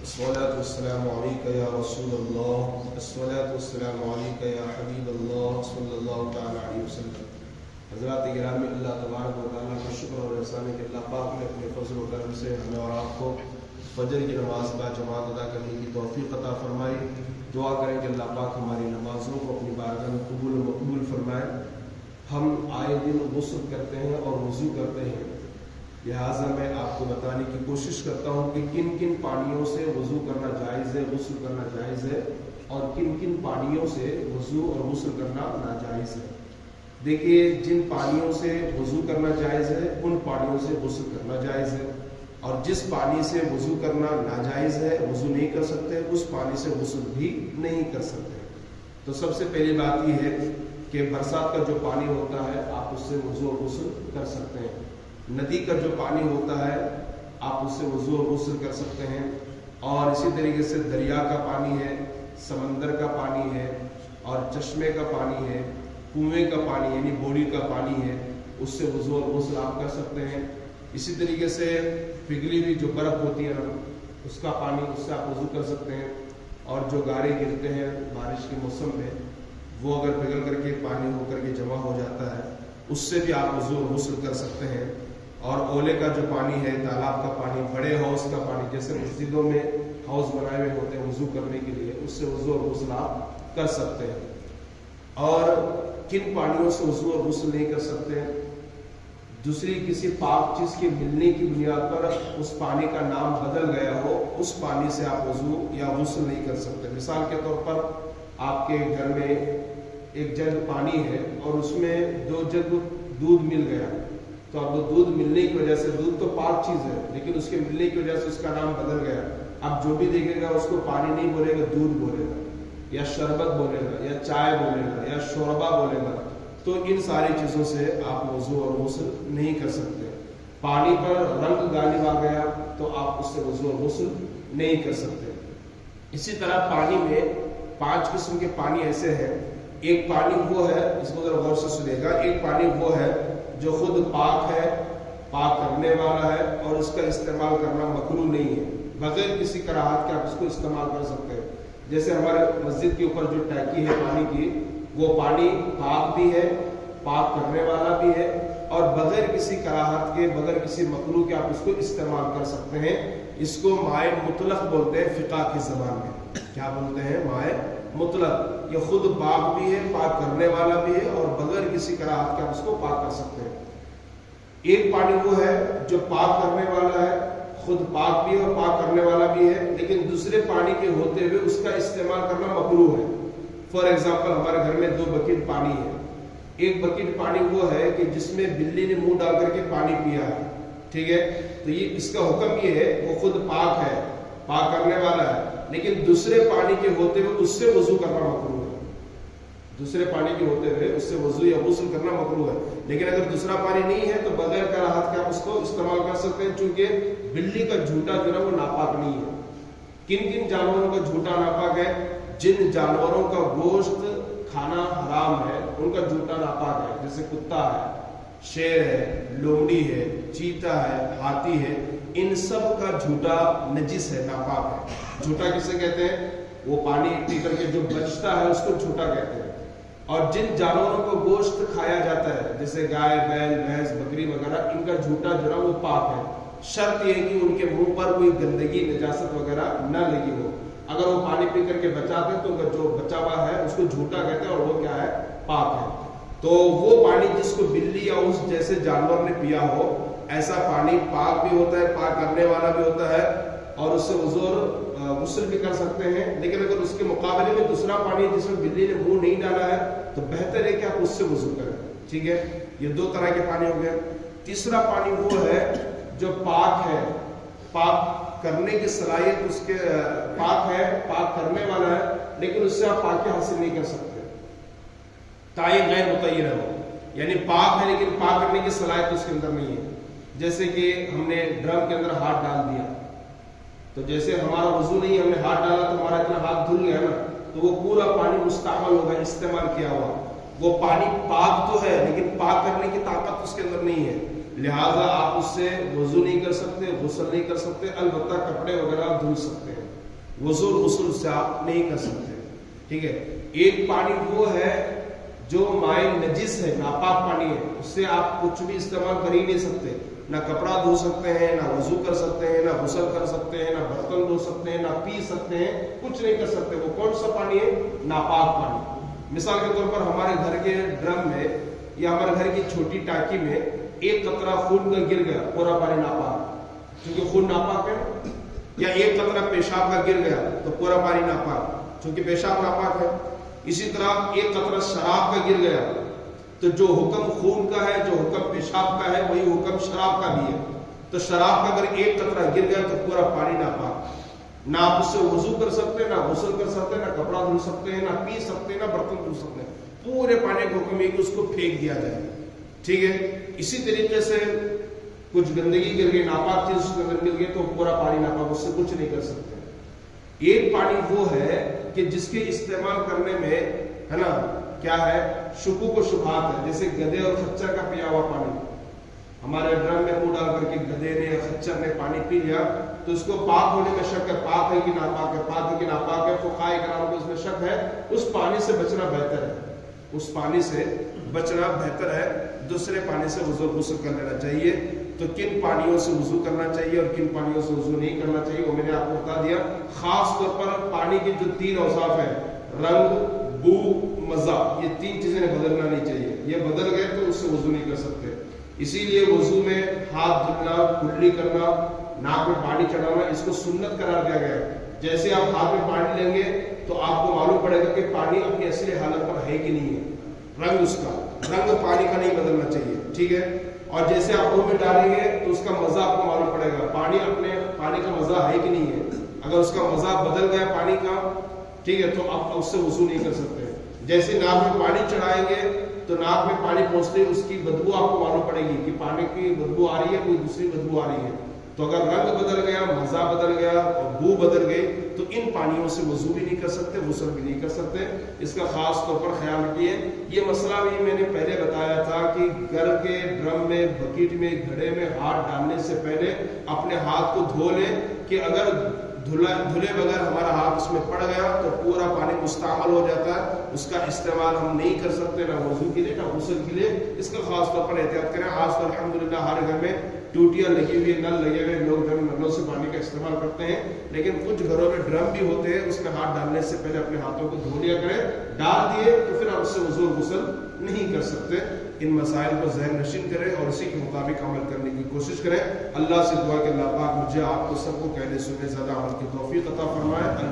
الصلاة والسلام عليك يا رسول الله، الصلاة والسلام عليك يا حبيب الله صلی اللہ تعالی علیہ وسلم۔ حضرات گرامی، اللہ تبارک و تعالیٰ کا شکر اور احسان ہے کہ اللہ پاک نے اپنے فضل و کرم سے ہمیں اور آپ کو فجر کی نماز با جماعت ادا کرنے کی توفیق عطا فرمائی۔ دعا کریں کہ اللہ پاک ہماری نمازوں کو اپنی بارگاہ میں قبول و مقبول فرمائے۔ ہم آئے دن غسل کرتے ہیں اور وضو کرتے ہیں، لہٰذا میں آپ کو بتانے کی کوشش کرتا ہوں کہ کن کن پانیوں سے وضو کرنا جائز ہے، غسل کرنا جائز ہے، اور کن کن پانیوں سے وضو اور غسل کرنا ناجائز ہے۔ دیکھیے، جن پانیوں سے وضو کرنا جائز ہے ان پانیوں سے غسل کرنا جائز ہے، اور جس پانی سے وضو کرنا ناجائز ہے، وضو نہیں کر سکتے، اس پانی سے غسل بھی نہیں کر سکتے۔ تو سب سے پہلی بات یہ ہے کہ برسات کا جو پانی ہوتا ہے آپ اس سے وضو اور غسل کر سکتے ہیں۔ ندی کا جو پانی ہوتا ہے آپ اس سے وضو اور غسل کر سکتے ہیں، اور اسی طریقے سے دریا کا پانی ہے، سمندر کا پانی ہے، اور چشمے کا پانی ہے، کنویں کا پانی یعنی بوڑی کا پانی ہے، اس سے وضو اور غسل آپ کر سکتے ہیں۔ اسی طریقے سے پگھلی ہوئی جو برف ہوتی ہے نا، اس کا پانی، اس سے آپ وضو کر سکتے ہیں، اور جو گارے گرتے ہیں بارش کے موسم میں، وہ اگر پگھل کر کے پانی ہو کر کے جمع ہو جاتا ہے، اس سے بھی آپ وضو اور غسل کر سکتے ہیں۔ اور اولے کا جو پانی ہے، تالاب کا پانی، بڑے حوض کا پانی، جیسے مسجدوں میں حوض بنائے ہوئے ہوتے ہیں وضو کرنے کے لیے، اس سے وضو اور غسل آپ کر سکتے ہیں۔ اور کن پانیوں سے وضو اور غسل نہیں کر سکتے؟ دوسری کسی پاک چیز کے ملنے کی بنیاد پر اس پانی کا نام بدل گیا ہو، اس پانی سے آپ وضو یا غسل نہیں کر سکتے۔ مثال کے طور پر آپ کے گھر میں ایک جگ پانی ہے اور اس میں 2 جگ دودھ مل گیا، تو اب وہ دودھ ملنے کی وجہ سے، دودھ تو پاک چیز ہے لیکن اس کے ملنے کی وجہ سے اس کا نام بدل گیا۔ اب جو بھی دیکھے گا اس کو پانی نہیں بولے گا، دودھ بولے گا، یا شربت بولے گا، یا چائے بولے گا، یا شوربا بولے گا۔ تو ان ساری چیزوں سے آپ وضو اور غسل نہیں کر سکتے۔ پانی پر رنگ غالب آ گیا تو آپ اس سے وضو اور غسل نہیں کر سکتے۔ اسی طرح پانی میں 5 قسم کے پانی ایسے ہیں۔ ایک پانی وہ ہے، اس کو ذرا غور سے سنیے گا، ایک پانی وہ ہے جو خود پاک ہے، پاک کرنے والا ہے، اور اس کا استعمال کرنا مکروہ نہیں ہے، بغیر کسی کراہت کے آپ اس کو استعمال کر سکتے ہیں۔ جیسے ہمارے مسجد کے اوپر جو ٹینکی ہے پانی کی، وہ پانی پاک بھی ہے، پاک کرنے والا بھی ہے، اور بغیر کسی کراہت کے، بغیر کسی مکروہ کے آپ اس کو استعمال کر سکتے ہیں۔ اس کو مائع مطلق بولتے ہیں فقہ کی زبان میں۔ کیا بولتے ہیں؟ مائع مطلق۔ یہ خود پاک بھی ہے، پاک کرنے والا بھی ہے، اور بغیر کسی کراہت کے آپ اس کو پاک کر سکتے ہیں۔ ایک پانی وہ ہے جو پاک کرنے والا ہے، خود پاک بھی ہے اور پاک کرنے والا بھی ہے، لیکن دوسرے پانی کے ہوتے ہوئے اس کا استعمال کرنا مکروہ ہے۔ فار ایگزامپل، ہمارے گھر میں 2 بکیٹ پانی ہے۔ ایک بکیٹ پانی وہ ہے کہ جس میں بلی نے منہ ڈال کر کے پانی پیا ہے، ٹھیک ہے، تو یہ اس کا حکم یہ ہے، وہ خود پاک ہے، پاک کرنے والا ہے، لیکن دوسرے پانی کے ہوتے ہوئے اس سے وضو کرنا مکروہ ہے۔ دوسرے پانی کے ہوتے ہوئے اس سے وضو یا غسل کرنا مکروہ ہے، لیکن اگر دوسرا پانی نہیں ہے تو بغیر کراہت کے آپ اس کو استعمال کر سکتے ہیں، چونکہ بلی کا جھوٹا جو ہے وہ ناپاک نہیں ہے۔ کن کن جانوروں کا جھوٹا ناپاک ہے؟ جن جانوروں کا گوشت کھانا حرام ہے ان کا جھوٹا ناپاک ہے، جیسے کتا ہے، شیر ہے، لومڑی ہے، چیتا ہے، ہاتھی ہے، ان سب کا جھوٹا نجس ہے، ناپاک ہے۔ جھوٹا کسے کہتے ہیں؟ وہ پانی پی کر کے جو بچتا ہے اس کو جھوٹا کہتے ہیں۔ اور جن جانوروں کو گوشت کھایا جاتا ہے، جیسے گائے، بیل، بھینس، بکری وغیرہ، ان کا جھوٹا جو ہے وہ پاک ہے۔ شرط یہ ہے کہ ان کے منہ پر کوئی گندگی، نجاست وغیرہ نہ لگی ہو۔ اگر وہ پانی پی کر کے بچاتے ہیں تو ان کا جو بچا ہوا ہے اس کو جھوٹا کہتے ہیں، اور وہ کیا ہے؟ پاک ہے۔ تو وہ پانی جس کو بلی یا اس جیسے جانور نے پیا ہو، ایسا پانی پاک بھی ہوتا ہے، پاک کرنے والا بھی ہوتا ہے، اور اس سے وضو اور غسل بھی کر سکتے ہیں۔ لیکن اگر اس کے مقابلے میں دوسرا پانی جس میں بلی نے منہ نہیں ڈالا ہے تو بہتر ہے کہ آپ اس سے وضو کریں، ٹھیک ہے۔ یہ 2 طرح کے پانی ہو گئے۔ تیسرا پانی وہ ہے جو پاک ہے، پاک کرنے کی صلاحیت اس کے پاک ہے، پاک کرنے والا ہے، لیکن اس سے آپ پاکی حاصل نہیں کر سکتے، تائب غیر متعین ہے، یعنی پاک ہے لیکن پاک کرنے کی صلاحیت اس کے اندر نہیں ہے۔ جیسے کہ ہم نے ڈرم کے اندر ہاتھ ڈال دیا، تو جیسے ہمارا وضو نہیں، ہم نے ہاتھ ڈالا تو ہمارا اتنا ہاتھ دھل گیا نا، تو وہ پورا پانی مستعمل ہوگا، استعمال کیا ہوا، وہ پانی پاک تو ہے لیکن پاک کرنے کی طاقت اس کے اندر نہیں ہے۔ لہٰذا آپ اس سے وضو نہیں کر سکتے، غسل نہیں کر سکتے، البتہ کپڑے وغیرہ دھل سکتے ہیں، وضو غسل سے آپ نہیں کر سکتے، ٹھیک ہے۔ ایک پانی وہ ہے جو مائع نجس ہے، ناپاک پانی ہے، اس سے آپ کچھ بھی استعمال کر ہی نہیں سکتے، نہ کپڑا دھو سکتے ہیں، نہ وضو کر سکتے ہیں، نہ غسل کر سکتے ہیں، نہ برتن دھو سکتے ہیں، نہ پی سکتے ہیں، کچھ نہیں کر سکتے۔ وہ کون سا پانی ہے؟ ناپاک پانی۔ مثال کے طور پر ہمارے گھر کے ڈرم میں یا ہمارے گھر کی چھوٹی ٹانکی میں ایک قطرہ خون کا گر گیا، پورا پانی ناپاک، کیونکہ خون ناپاک ہے، یا ایک قطرہ پیشاب کا گر گیا تو پورا پانی ناپاک، کیونکہ پیشاب ناپاک ہے۔ اسی طرح ایک قطرہ شراب کا گر گیا تو جو حکم خون کا ہے، جو حکم پیشاب کا ہے، وہی حکم شراب کا بھی ہے۔ تو شراب کا اگر ایک قطرہ گر گیا تو پورا پانی ناپاک، نہ آپ اس سے وضو کر سکتے، نہ غسل کر سکتے، نہ کپڑا دھل سکتے ہیں، نہ پی سکتے، نہ برتن دھل سکتے ہیں۔ پورے پانی کا حکم ہے کہ اس کو پھینک دیا جائے، ٹھیک ہے۔ اسی طریقے سے کچھ گندگی گر گئی، ناپاک چیز اس کے اندر گر گئی تو پورا پانی ناپاک، اس سے کچھ نہیں کر سکتے۔ ایک پانی وہ ہے کہ جس کے استعمال کرنے میں ہے نا کیا ہے، شکوک و شبہات ہے، جیسے گدھے اور خچر کا پیا ہوا پانی، ہمارے ڈرم میں منہ ڈال کر کے گدھے نے یا خچر نے پانی پی لیا تو اس کو پاک ہونے میں شک ہے، پاک ہے کہ ناپاک ہے، پاک ہے کہ ناپاک ہے، فقہاء کرام کو اس میں شک ہے، اس پانی سے بچنا بہتر ہے، اس پانی سے بچنا بہتر ہے، دوسرے پانی سے وضو غسل کر لینا چاہیے۔ تو کن پانیوں سے وضو کرنا چاہیے اور کن پانیوں سے وضو نہیں کرنا چاہیے وہ میں نے آپ کو بتا دیا۔ خاص طور پر پانی کی جو تین اوصاف ہیں، رنگ، بو، مزہ، یہ تین چیزیں بدلنا نہیں چاہیے، یہ بدل گئے تو اس سے وضو نہیں کر سکتے۔ اسی لیے وضو میں ہاتھ دھلنا، کلی کرنا، ناک میں پانی چڑھانا، اس کو سنت قرار دیا گیا ہے۔ جیسے آپ ہاتھ میں پانی لیں گے تو آپ کو معلوم پڑے گا کہ پانی اپنی اصلی حالت پر ہے کہ نہیں ہے، رنگ اس کا، رنگ پانی کا نہیں بدلنا چاہیے، ٹھیک ہے۔ اور جیسے آپ منہ میں ڈالیں گے تو اس کا مزہ آپ کو معلوم پڑے گا، پانی کا مزہ ہے کہ نہیں ہے۔ اگر اس کا مزہ بدل گیا پانی کا، ٹھیک ہے، تو آپ اس سے وضو نہیں کر سکتے۔ جیسے ناک میں پانی چڑھائیں گے تو ناک میں پانی پہنچتے اس کی بدبو آپ کو معلوم پڑے گی کہ پانی کی بدبو آ رہی ہے، کوئی دوسری بدبو آ رہی ہے۔ تو اگر رنگ بدل گیا، مزہ بدل گیا اور بو بدل گئی تو ان پانیوں سے وضو بھی نہیں کر سکتے، غسل بھی نہیں کر سکتے۔ اس کا خاص طور پر خیال رکھیے۔ یہ مسئلہ بھی میں نے پہلے بتایا تھا کہ گھر کے ڈرم میں، بکیٹ میں، گھڑے میں ہاتھ ڈالنے سے پہلے اپنے ہاتھ کو دھو لیں، کہ اگر دھلے بغیر ہمارا ہاتھ اس میں پڑ گیا تو پورا پانی مستعمل ہو جاتا ہے، اس کا استعمال ہم نہیں کر سکتے، نہ وضو کے لیے نہ غسل کے لیے۔ اس کا خاص طور پر احتیاط کریں۔ آج تو الحمدللہ ہر گھر میں ٹوٹیاں لگی ہوئی، نل لگے ہوئے، لوگ نلوں سے پانی کا استعمال کرتے ہیں، لیکن کچھ گھروں میں ڈرم بھی ہوتے ہیں، اس میں ہاتھ ڈالنے سے پہلے اپنے ہاتھوں کو دھو لیا کریں۔ ڈال دیے تو پھر آپ اس سے وضو غسل نہیں کر سکتے۔ ان مسائل کو ذہن نشین کریں اور اسی کے مطابق عمل کرنے کی کوشش کریں۔ اللہ سے دعا کہ اللہ پاک مجھے آپ کو سب کو کہنے سننے زیادہ عمل کی توفیق عطا فرمائے۔